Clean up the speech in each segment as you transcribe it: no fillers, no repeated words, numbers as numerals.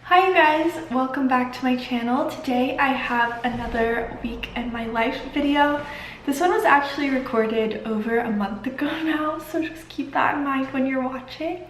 Hi you guys, welcome back to my channel. Today I have another week in my life video. This one was actually recorded over a month ago now, so just keep that in mind when you're watching.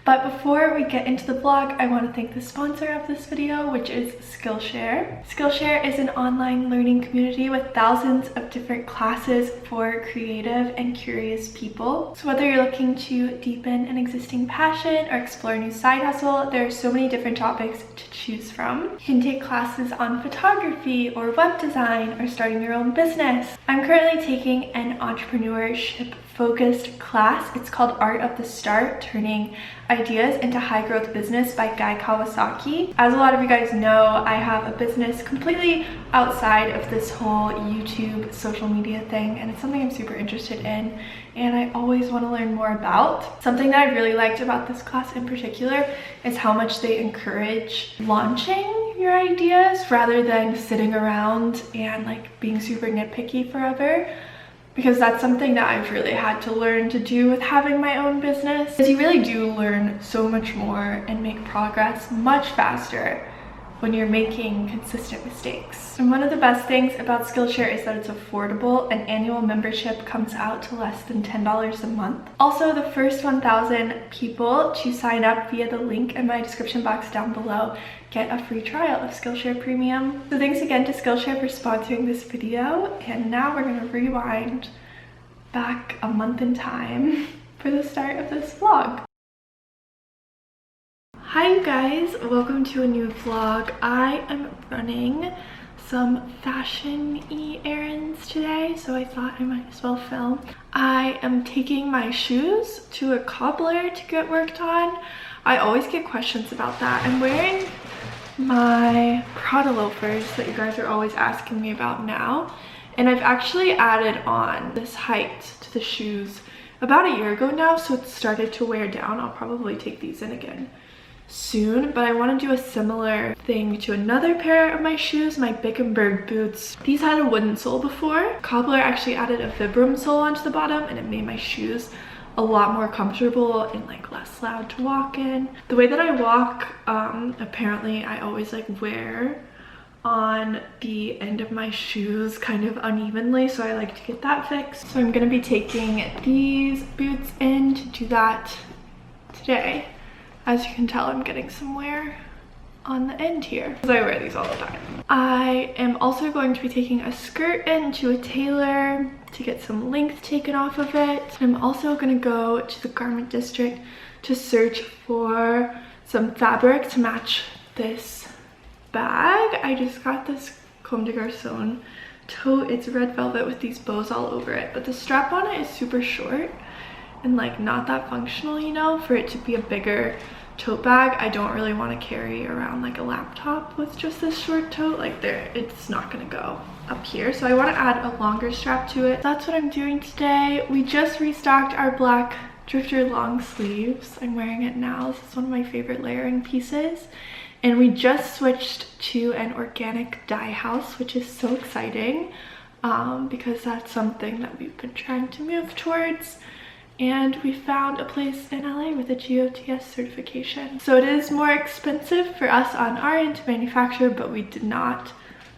But before we get into the vlog, I want to thank the sponsor of this video, which is Skillshare. Skillshare is an online learning community with thousands of different classes for creative and curious people. So whether you're looking to deepen an existing passion or explore a new side hustle, there are so many different topics to choose from. You can take classes on photography or web design or starting your own business. I'm currently taking an entrepreneurship focused class. It's called Art of the Start, Turning Ideas into High Growth Business by Guy Kawasaki. As a lot of you guys know, I have a business completely outside of this whole YouTube social media thing, and it's something I'm super interested in and I always want to learn more about. Something that I really liked about this class in particular is how much they encourage launching your ideas rather than sitting around and like being super nitpicky forever. Because that's something that I've really had to learn to do with having my own business. Because you really do learn so much more and make progress much faster when you're making consistent mistakes. And one of the best things about Skillshare is that it's affordable. An annual membership comes out to less than $10 a month. Also, the first 1,000 people to sign up via the link in my description box down below get a free trial of Skillshare Premium. So thanks again to Skillshare for sponsoring this video. And now we're gonna rewind back a month in time for the start of this vlog. Hi you guys, welcome to a new vlog. I am running some fashion-y errands today, so I thought I might as well film. I am taking my shoes to a cobbler to get worked on. I always get questions about that. I'm wearing my Prada loafers that you guys are always asking me about now, and I've actually added on this height to the shoes about a year ago now, so it's started to wear down. I'll probably take these in again soon, but I want to do a similar thing to another pair of my shoes, my Bickenberg boots. These had a wooden sole before. Cobbler actually added a Vibram sole onto the bottom, and it made my shoes a lot more comfortable and like less loud to walk in. The way that I walk, apparently I always like wear on the end of my shoes kind of unevenly, so I like to get that fixed. So I'm gonna be taking these boots in to do that today. As you can tell, I'm getting some wear on the end here because I wear these all the time. I am also going to be taking a skirt in to a tailor to get some length taken off of it. I'm also going to go to the garment district to search for some fabric to match this bag. I just got this Comme des Garçons tote. It's red velvet with these bows all over it, but the strap on it is super short and like not that functional, you know. For it to be a bigger tote bag, I don't really want to carry around like a laptop with just this short tote. Like there, it's not gonna go up here, so I want to add a longer strap to it. That's what I'm doing today. We just restocked our black drifter long sleeves. I'm wearing it now. This is one of my favorite layering pieces, and we just switched to an organic dye house, which is so exciting because that's something that we've been trying to move towards. And we found a place in LA with a GOTS certification. So it is more expensive for us on our end to manufacture, but we did not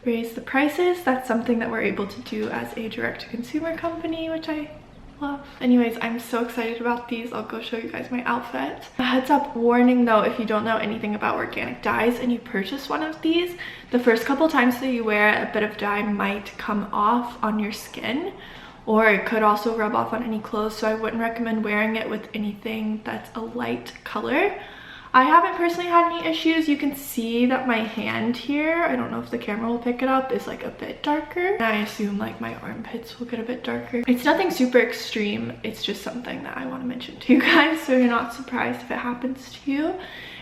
raise the prices. That's something that we're able to do as a direct-to-consumer company, which I love. Anyways, I'm so excited about these. I'll go show you guys my outfit. A heads up warning though, if you don't know anything about organic dyes and you purchase one of these, the first couple times that you wear it, a bit of dye might come off on your skin, or it could also rub off on any clothes, so I wouldn't recommend wearing it with anything that's a light color. I haven't personally had any issues. You can see that my hand here, I don't know if the camera will pick it up, is like a bit darker. And I assume like my armpits will get a bit darker. It's nothing super extreme. It's just something that I want to mention to you guys so you're not surprised if it happens to you.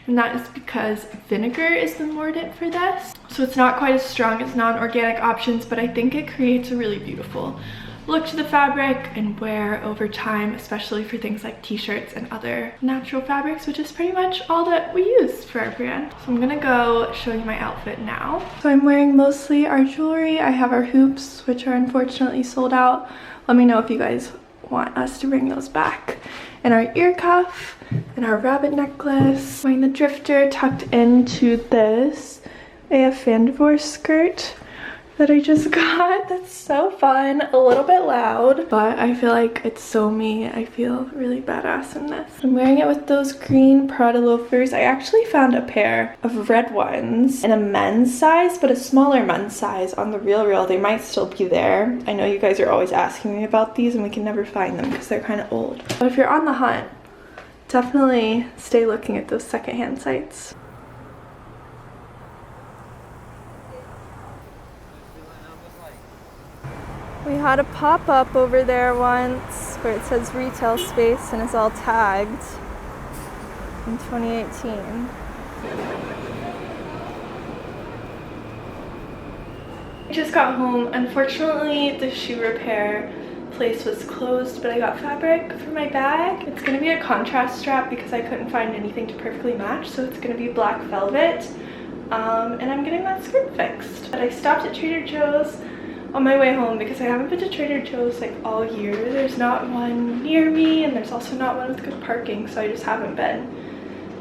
And that is because vinegar is the mordant for this. So it's not quite as strong as non-organic options, but I think it creates a really beautiful look to the fabric and wear over time, especially for things like t-shirts and other natural fabrics, which is pretty much all that we use for our brand. So I'm gonna go show you my outfit now. So I'm wearing mostly our jewelry. I have our hoops, which are unfortunately sold out. Let me know if you guys want us to bring those back. and our ear cuff and our rabbit necklace. Wearing the drifter tucked into this AF Van Divorce skirt that I just got. That's so fun. A little bit loud, but I feel like it's so me. I feel really badass in this. I'm wearing it with those green Prada loafers. I actually found a pair of red ones in a men's size, but a smaller men's size on the Real. They might still be there. I know you guys are always asking me about these and we can never find them because they're kind of old. But if you're on the hunt, definitely stay looking at those secondhand sites. We had a pop-up over there once where it says retail space and it's all tagged in 2018. I just got home. Unfortunately, the shoe repair place was closed, but I got fabric for my bag. It's gonna be a contrast strap because I couldn't find anything to perfectly match, so it's gonna be black velvet. And I'm getting that skirt fixed. But I stopped at Trader Joe's on my way home because I haven't been to Trader Joe's like all year. There's not one near me and there's also not one with good parking, so I just haven't been.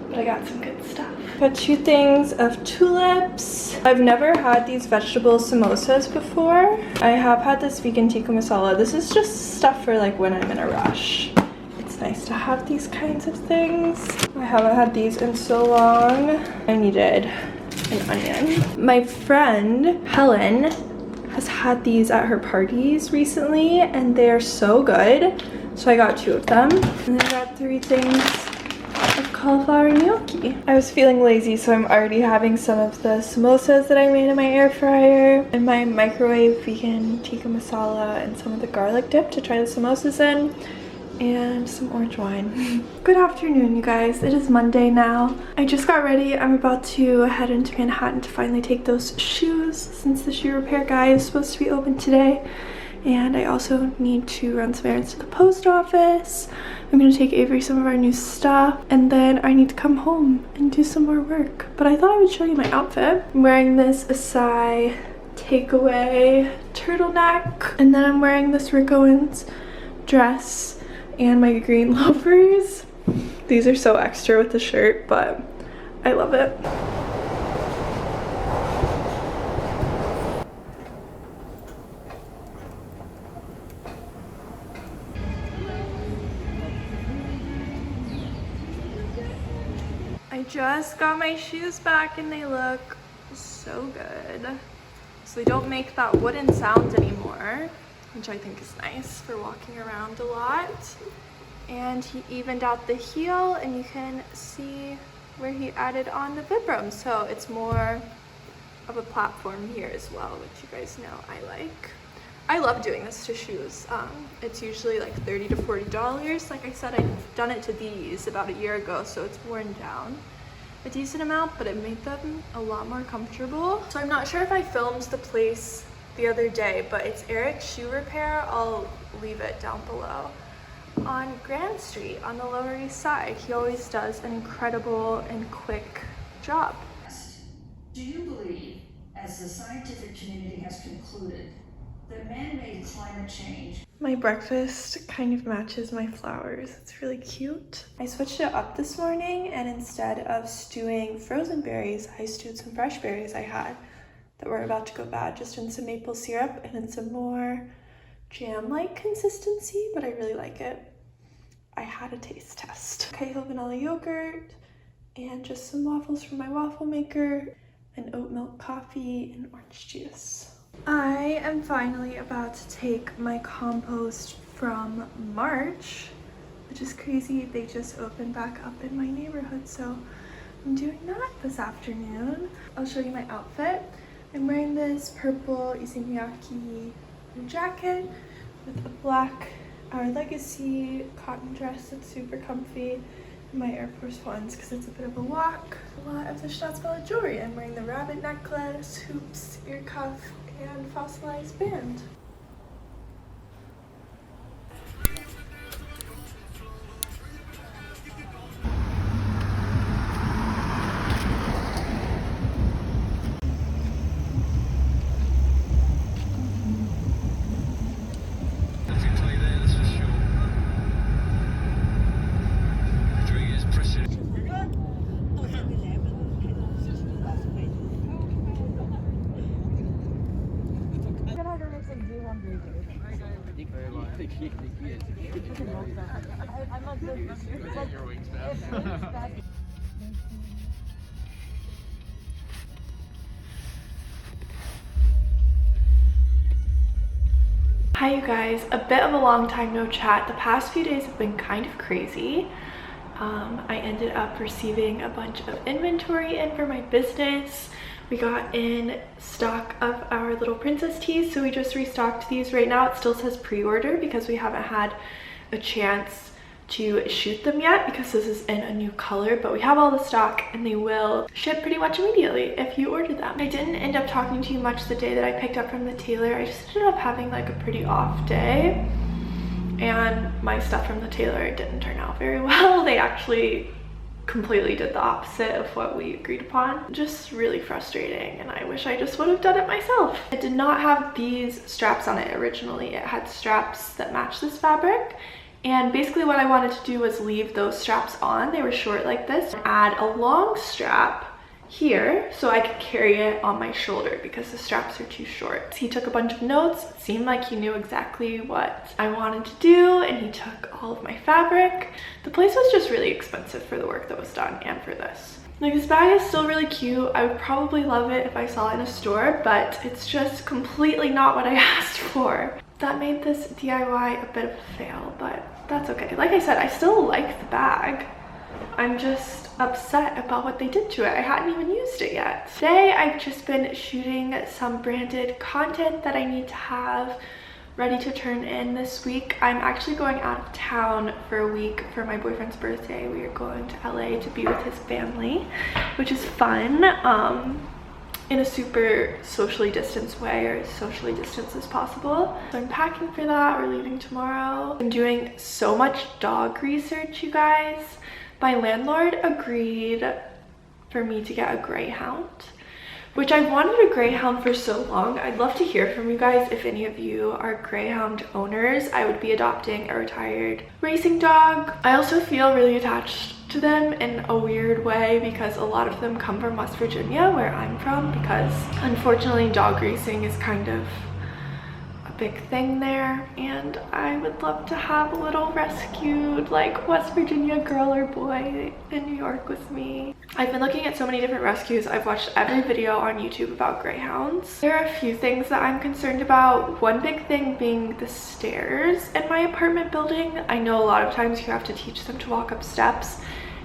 But I got some good stuff. Got 2 things of tulips. I've never had these vegetable samosas before. I have had this vegan tikka masala. This is just stuff for like when I'm in a rush. It's nice to have these kinds of things. I haven't had these in so long. I needed an onion. My friend Helen has had these at her parties recently and they are so good, so I got 2 of them. And then I got 3 things of cauliflower gnocchi. I was feeling lazy, so I'm already having some of the samosas that I made in my air fryer and my microwave vegan tikka masala and some of the garlic dip to try the samosas in, and some orange wine. Good afternoon, you guys. It is Monday now. I just got ready. I'm about to head into Manhattan to finally take those shoes since the shoe repair guy is supposed to be open today. And I also need to run some errands to the post office. I'm gonna take Avery some of our new stuff, and then I need to come home and do some more work. But I thought I would show you my outfit. I'm wearing this Asai takeaway turtleneck, and then I'm wearing this Rick Owens dress and my green loafers. These are so extra with the shirt, but I love it. I just got my shoes back and they look so good. So they don't make that wooden sound anymore, which I think is nice for walking around a lot. And he evened out the heel, and you can see where he added on the Vibram, so it's more of a platform here as well, which you guys know I like. I love doing this to shoes. It's usually like $30 to $40. Like I said, I've done it to these about a year ago, so it's worn down a decent amount, but it made them a lot more comfortable. So I'm not sure if I filmed the place the other day, but it's Erik's Shoe Repair. I'll leave it down below. On Grand Street on the Lower East Side. He always does an incredible and quick job. Do you believe, as the scientific community has concluded, that man-made climate change... My breakfast kind of matches my flowers. It's really cute. I switched it up this morning, and instead of stewing frozen berries, I stewed some fresh berries I had that were about to go bad, just in some maple syrup and in some more jam-like consistency, but I really like it. I had a taste test. Cacao vanilla yogurt and just some waffles from my waffle maker, and oat milk coffee and orange juice. I am finally about to take my compost from March, which is crazy. They just opened back up in my neighborhood, so I'm doing that this afternoon. I'll show you my outfit. I'm wearing this purple izumiyaki jacket with a black Our Legacy cotton dress that's super comfy, and my Air Force Ones because it's a bit of a walk. A lot of the Staatsbella jewelry. I'm wearing the rabbit necklace, hoops, ear cuff, and fossilized band. Hi you guys, a bit of a long time no chat. The past few days have been kind of crazy. I ended up receiving a bunch of inventory in for my business. We got in stock of our little princess tees, so we just restocked these. Right now it still says pre-order because we haven't had a chance to shoot them yet because this is in a new color, but we have all the stock and they will ship pretty much immediately if you order them. I didn't end up talking to you much the day that I picked up from the tailor. I just ended up having like a pretty off day, and my stuff from the tailor didn't turn out very well. They actually completely did the opposite of what we agreed upon. Just really frustrating, and I wish I just would have done it myself. It did not have these straps on it originally. It had straps that match this fabric, and basically what I wanted to do was leave those straps on. They were short like this, and add a long strap here so I could carry it on my shoulder because the straps are too short. He took a bunch of notes. It seemed like he knew exactly what I wanted to do, and he took all of my fabric. The place was just really expensive for the work that was done and for this. Like, this bag is still really cute. I would probably love it if I saw it in a store, but it's just completely not what I asked for. That made this DIY a bit of a fail, but that's okay. Like I said, I still like the bag. I'm just upset about what they did to it. I hadn't even used it yet. Today, I've just been shooting some branded content that I need to have ready to turn in this week. I'm actually going out of town for a week for my boyfriend's birthday. We are going to LA to be with his family, which is fun. In a super socially distanced way, or as socially distanced as possible. So I'm packing for that. We're leaving tomorrow. I'm doing so much dog research, you guys. My landlord agreed for me to get a greyhound, which I've wanted a greyhound for so long. I'd love to hear from you guys if any of you are greyhound owners. I would be adopting a retired racing dog. I also feel really attached to them in a weird way because a lot of them come from West Virginia, where I'm from, because unfortunately dog racing is kind of a big thing there, and I would love to have a little rescued like West Virginia girl or boy in New York with me. I've been looking at so many different rescues. I've watched every video on YouTube about greyhounds. There are a few things that I'm concerned about. One big thing being the stairs in my apartment building. I know a lot of times you have to teach them to walk up steps,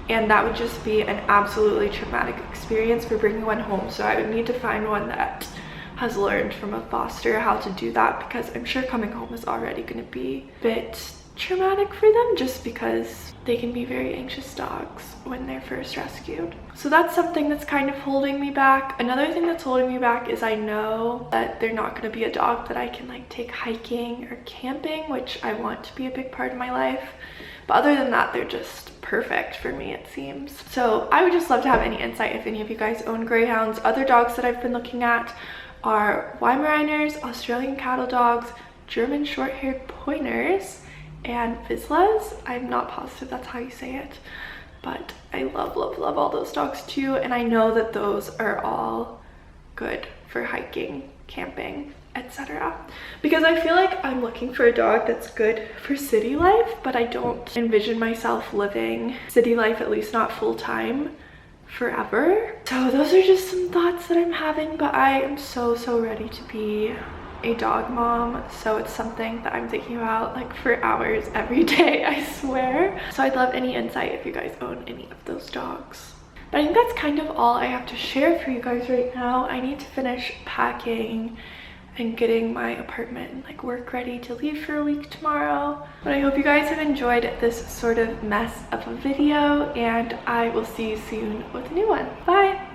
and that would just be an absolutely traumatic experience for bringing one home. So I would need to find one that has learned from a foster how to do that, because I'm sure coming home is already going to be a bit traumatic for them, just because they can be very anxious dogs when they're first rescued. So that's something that's kind of holding me back. Another thing that's holding me back is I know that they're not going to be a dog that I can like take hiking or camping, which I want to be a big part of my life. But other than that, they're just perfect for me, it seems. So I would just love to have any insight if any of you guys own greyhounds. Other dogs that I've been looking at are Weimaraners, Australian cattle dogs, German short-haired pointers, and Vizslas. I'm not positive that's how you say it, but I love all those dogs too, and I know that those are all good for hiking, camping, etc. Because I feel like I'm looking for a dog that's good for city life, but I don't envision myself living city life, at least not full-time, forever. So those are just some thoughts that I'm having, but I am so ready to be a dog mom. So it's something that I'm thinking about like for hours every day, I swear. So I'd love any insight if you guys own any of those dogs. But I think that's kind of all I have to share for you guys right now. I need to finish packing and getting my apartment and like work ready to leave for a week tomorrow. But I hope you guys have enjoyed this sort of mess of a video, and I will see you soon with a new one. Bye!